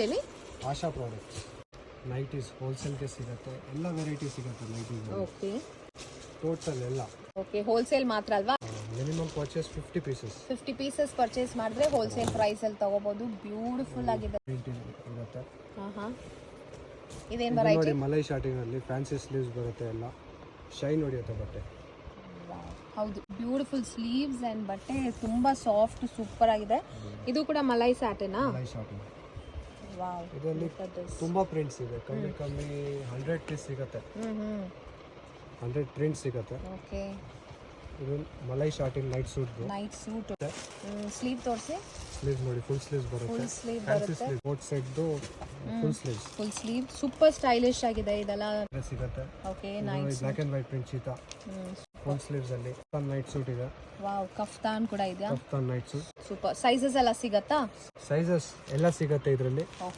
ಹೇಳಿ ಆಶಾ products nighties ಹೋಲ್ಸೇಲ್ಗೆ ಸಿಗುತ್ತೆ, ಎಲ್ಲ ವೆರೈಟಿ ಸಿಗುತ್ತೆ ನೈಟೀಸ್. ಓಕೆ ಟೋಟಲ್ ಎಲ್ಲ ಓಕೆ ಹೋಲ್ಸೇಲ್ ಮಾತ್ರ ಅಲ್ವಾ? Minimum purchase 50 pieces. 50 pieces purchase ಮಾಡಿದ್ರೆ ಹೋಲ್ಸೇಲ್ ಪ್ರೈಸ್ ಅಲ್ಲಿ ತಗೋಬಹುದು. ಬ್ಯೂಟಿಫುಲ್ ಆಗಿದೆ. ಇರುತ್ತೆ. ಇದೇನ್ ಇದು ವೆರೈಟಿ? ನೋಡಿ ಮಲೈ ಶಾರ್ಟಿಂಗ್ ಅಲ್ಲಿ ಫ್ಯಾನ್ಸಿ ಸ್ಲೀವ್ಸ್ ಬರುತ್ತೆ, ಎಲ್ಲ ಶೈನ್ ಹೊಡೆಯುತ್ತೆ ಬಟ್ಟೆ. ಹೌದು, ಬ್ಯೂಟಿಫುಲ್ ಸ್ಲೀವ್ಸ್ ಅಂಡ್ ಬಟ್ಟೆ ತುಂಬಾ ಸಾಫ್ಟ್ ಸೂಪರ್ ಆಗಿದೆ. ಇದು ಕೂಡ ಮಲೈ ಸ್ಯಾಟಿನಾ? ಮಲೈ ಶಾರ್ಟಿಂಗ್. ವಾವ್, ಇದರಲ್ಲಿ ತುಂಬಾ ಪ್ರಿಂಟ್ಸ್ ಇದೆ. ಕಮ್ಮಿ 100 ಪೀಸ್ ಸಿಗುತ್ತೆ, 100 ಪ್ರಿಂಟ್ ಸಿಗುತ್ತೆ. ಓಕೆ, ಇದು ಮಲೈ ಶಾರ್ಟಿಂಗ್ night suit. Night suit sleeve ತೋರಿಸಿ. ಸ್ಲೀವ್ಸ್ ನೋಡಿ ಫುಲ್ ಸ್ಲೀವ್ಸ್ ಬರುತ್ತೆ. ಫುಲ್ ಸ್ಲೀವ್ ಫ್ಯಾನ್ಸಿ ಬರುತ್ತೆ. ಸ್ಲೀವ್ ಕೋಟ್ ಸೆಟ್ದು full sleeves. Full sleeve super stylish ಆಗಿದೆ ಇದೆಲ್ಲ. ಸಿಗುತ್ತೆ. Okay, night black and white print cheetah full sleeves ಅಲ್ಲಿ. ನೈಟ್ ಸೂಟ್ ಇದೆ. ವಾವ್, ಕಫ್ತಾನ್ ಕೂಡ ಇದೆಯಾ? Kaftan night suit. Super. Sizes ಎಲ್ಲ ಸಿಗತ್ತಾ? ಸೈಜಸ್ ಎಲ್ಲ ಸಿಗುತ್ತೆ ಇದರಲ್ಲಿ.